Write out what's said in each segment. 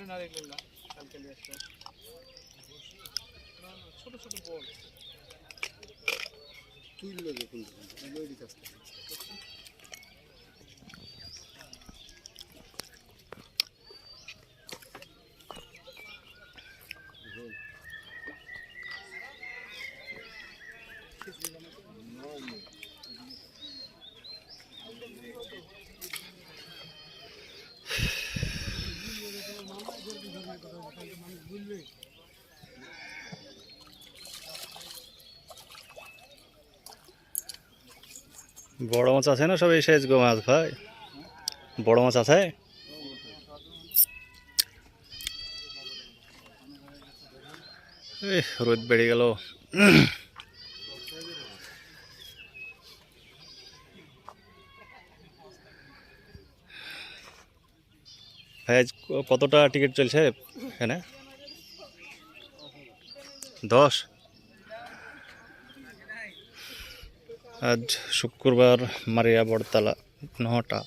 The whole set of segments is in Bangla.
না দেখলেন না কালকে নিয়ে আসলো না না ছোট ছোট বল তুইলে দেখুন লইডি কাজ বড় মাছ আছে না সব এই সাইজ গো মাছ ভাই বড় মাছ আছে রোদ বেড়ে গেল ভাই আজ কতটা টিকিট চলছে এখানে 10 আজ শুক্রবার মারিয়া বড়তলা 9টা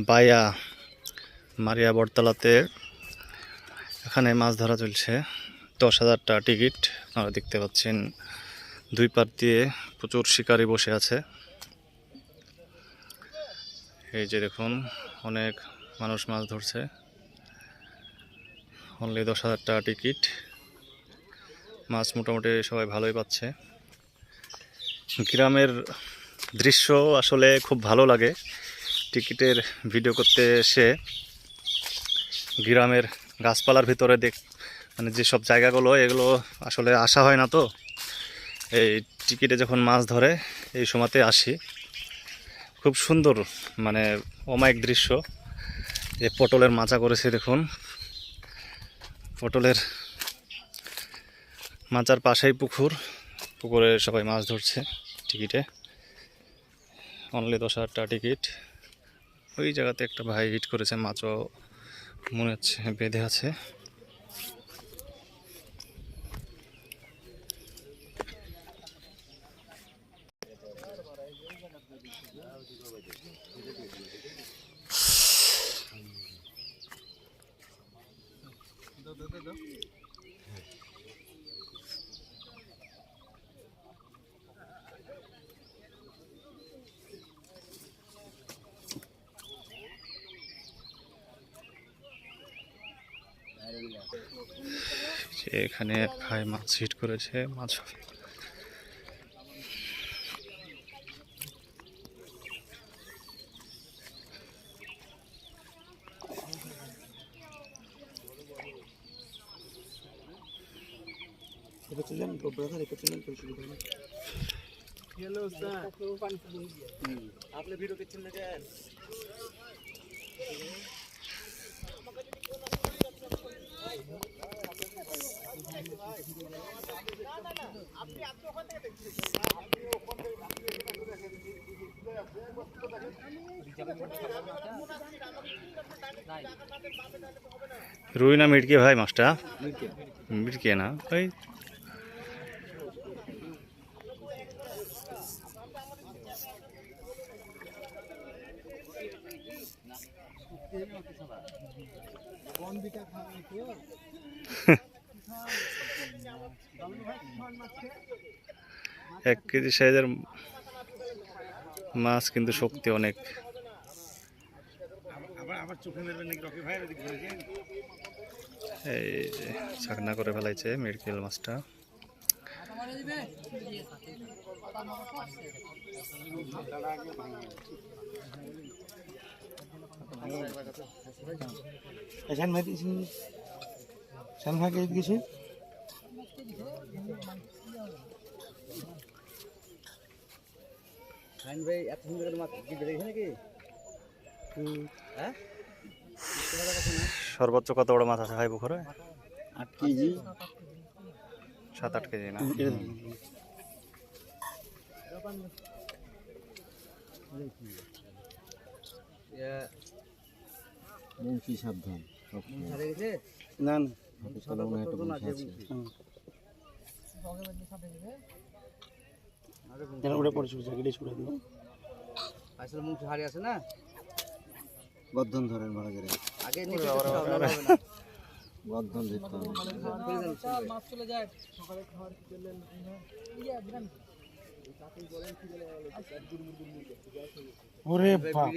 বায়া মারিয়া বড়তলাতে এখানে মাছ ধরা চলছে 10,000 টাকা টিকিট আপনারা দেখতে পাচ্ছেন দুই পার দিয়ে প্রচুর শিকারি বসে আছে এই যে দেখুন অনেক মানুষ মাছ ধরছে অনলি 10,000 টাকা টিকিট মাছ মোটামুটি সবাই ভালোই পাচ্ছে গ্রামের দৃশ্য আসলে খুব ভালো লাগে টিকিটের ভিডিও করতে এসে গ্রামের গাছপালার ভিতরে মানে যেসব জায়গাগুলো এগুলো আসলে আসা হয় না তো এই টিকিটে যখন মাছ ধরে এই সময়তে আসি খুব সুন্দর মানে অমায়িক দৃশ্য যে পটলের মাচা করেছে দেখুন পটলের মাচার পাশেই পুকুরে সবাই মাছ ধরছে টিকিটে অনলি 10,000 টাকা টিকিট ওই জায়গাতে একটা ভাই হিট করেছে মাছও মনে হচ্ছে বেঁধে আছে এখানে ভাই মাছ হিট করেছে মাছ आपने वीडियो कितने में गए রুই না মিটকে ভাই মাছটা মিটকে না ওই এক কেজি সাইজের মাছ কিন্তু শক্তি অনেক এই ছাকনা করে ফেলাইছে মিরকেল মাছটা ভাই এত সুন্দর মাছ কি বেড়েছে নাকি হ্যাঁ সর্বোচ্চ কত বড় মাছ আছে ভাই পুকুরে 8 কেজি 7-8 কেজি না মুখি সাবধান না না ওটা পড়ে ছুটে ছুটে দিল আসলে মুখ হারিয়ে আছে না বদ্ধন ধরেন ভালো করে আগে নিচে হবে না বর্ধন দিতে হবে। ওরে বাপ